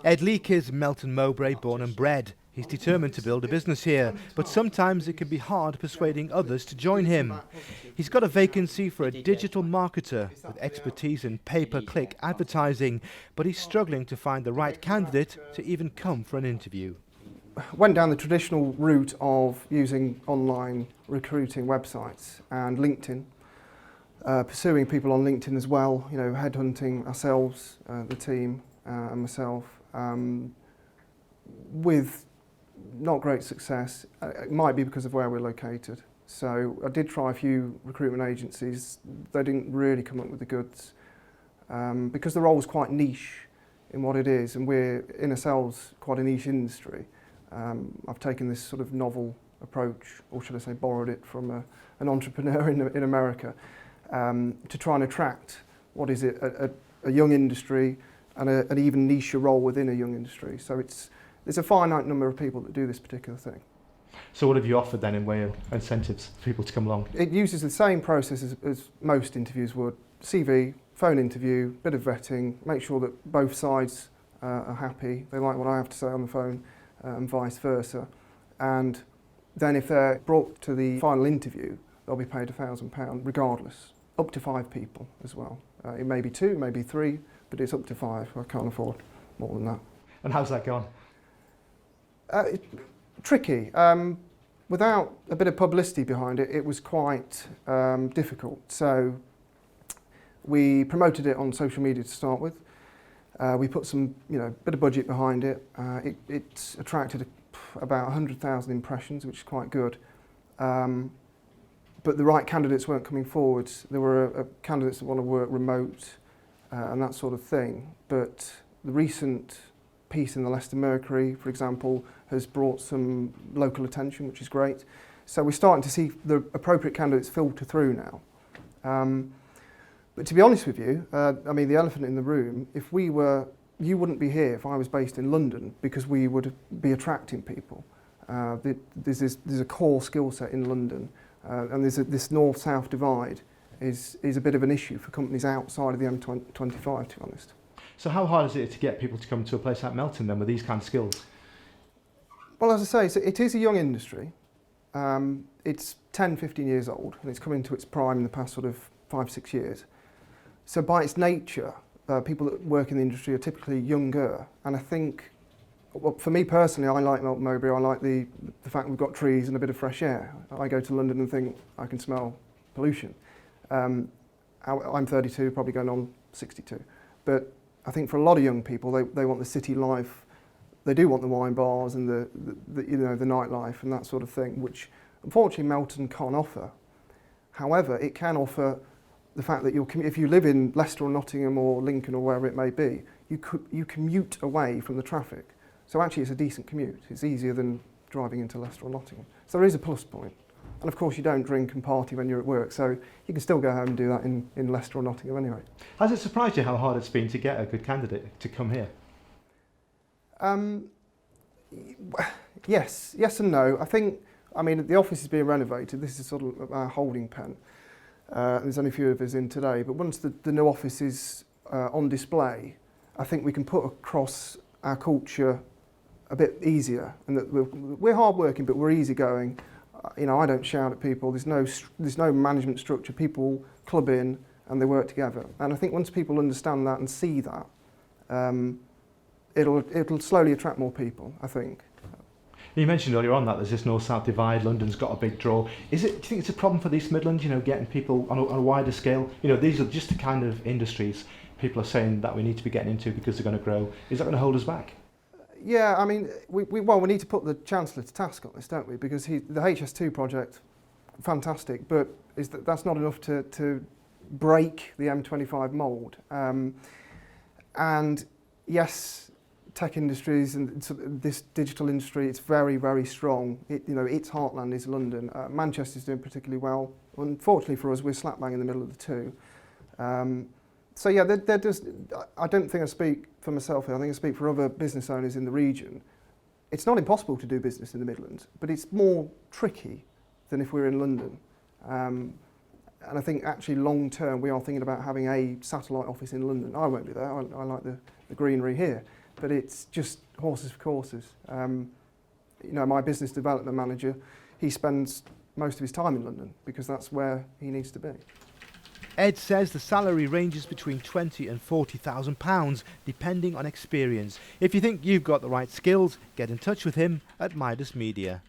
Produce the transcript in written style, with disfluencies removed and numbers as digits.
Ed Leake is Melton Mowbray born and bred. He's determined to build a business here, but sometimes it can be hard persuading others to join him. He's got a vacancy for a digital marketer with expertise in pay-per-click advertising, but he's struggling to find the right candidate to even come for an interview. Went down the traditional route of using online recruiting websites and LinkedIn, pursuing people on LinkedIn as well, you know, headhunting ourselves, the team and myself, with not great success. It might be because of where we're located. So I did try a few recruitment agencies. They didn't really come up with the goods because the role was quite niche in what it is, and we're in ourselves quite a niche industry. I've taken this sort of novel approach, or should I say borrowed it from an entrepreneur in America, to try and attract what is it, a young industry and an even niche role within a young industry. So there's a finite number of people that do this particular thing. So what have you offered then in way of incentives for people to come along? It uses the same process as most interviews would. CV, phone interview, bit of vetting, make sure that both sides are happy, they like what I have to say on the phone, and vice versa. And then if they're brought to the final interview, they'll be paid £1,000 regardless, up to 5 people as well. It may be 2, maybe 3, but it's up to 5. I can't afford more than that. And how's that gone? Tricky. Without a bit of publicity behind it, it was quite difficult. So we promoted it on social media to start with. We put some, bit of budget behind it. It's attracted about 100,000 impressions, which is quite good. But the right candidates weren't coming forward. There were candidates that want to work remote and that sort of thing. But the recent piece in the Leicester Mercury, for example, has brought some local attention, which is great. So we're starting to see the appropriate candidates filter through now. But to be honest with you, the elephant in the room, you wouldn't be here if I was based in London, because we would be attracting people. There's a core skill set in London, and this north-south divide is a bit of an issue for companies outside of the M25, to be honest. So how hard is it to get people to come to a place like Melton then with these kind of skills? Well, as I say, it is a young industry. It's 10, 15 years old, and it's come into its prime in the past sort of 5, 6 years. So by its nature, people that work in the industry are typically younger. And I think, well, for me personally, I like Melton Mowbray. I like the fact we've got trees and a bit of fresh air. I go to London and think I can smell pollution. I'm 32, probably going on 62. But I think for a lot of young people, they want the city life. They do want the wine bars and the nightlife and that sort of thing, which unfortunately Melton can't offer. However, it can offer the fact that if you live in Leicester or Nottingham or Lincoln or wherever it may be, you commute away from the traffic. So actually it's a decent commute. It's easier than driving into Leicester or Nottingham. So there is a plus point. And of course you don't drink and party when you're at work, so you can still go home and do that in Leicester or Nottingham anyway. Has it surprised you how hard it's been to get a good candidate to come here? Yes and no. I think, the office is being renovated. This is sort of our holding pen. There's only a few of us in today, but once the new office is on display, I think we can put across our culture a bit easier, and that we're hard-working, but we're easygoing. I don't shout at people. There's no management structure. People club in and they work together. And I think once people understand that and see that, it'll slowly attract more people, I think. You mentioned earlier on that there's this north-south divide. London's got a big draw. Do you think it's a problem for the East Midlands? Getting people on a wider scale. These are just the kind of industries people are saying that we need to be getting into because they're going to grow. Is that going to hold us back? Yeah, we need to put the Chancellor to task on this, don't we? Because the HS2 project, fantastic, but that's not enough to break the M25 mould. And yes, tech industries and this digital industry, it's very, very strong. Its heartland is London. Manchester's doing particularly well. Unfortunately for us, we're slap bang in the middle of the two. So yeah, I don't think I speak for myself here. I think I speak for other business owners in the region. It's not impossible to do business in the Midlands, but it's more tricky than if we're in London. And I think actually long term we are thinking about having a satellite office in London. I won't be there, I like the greenery here, but it's just horses for courses. You know, my business development manager, he spends most of his time in London because that's where he needs to be. Ed says the salary ranges between £20,000 and £40,000 depending on experience. If you think you've got the right skills, get in touch with him at Midas Media.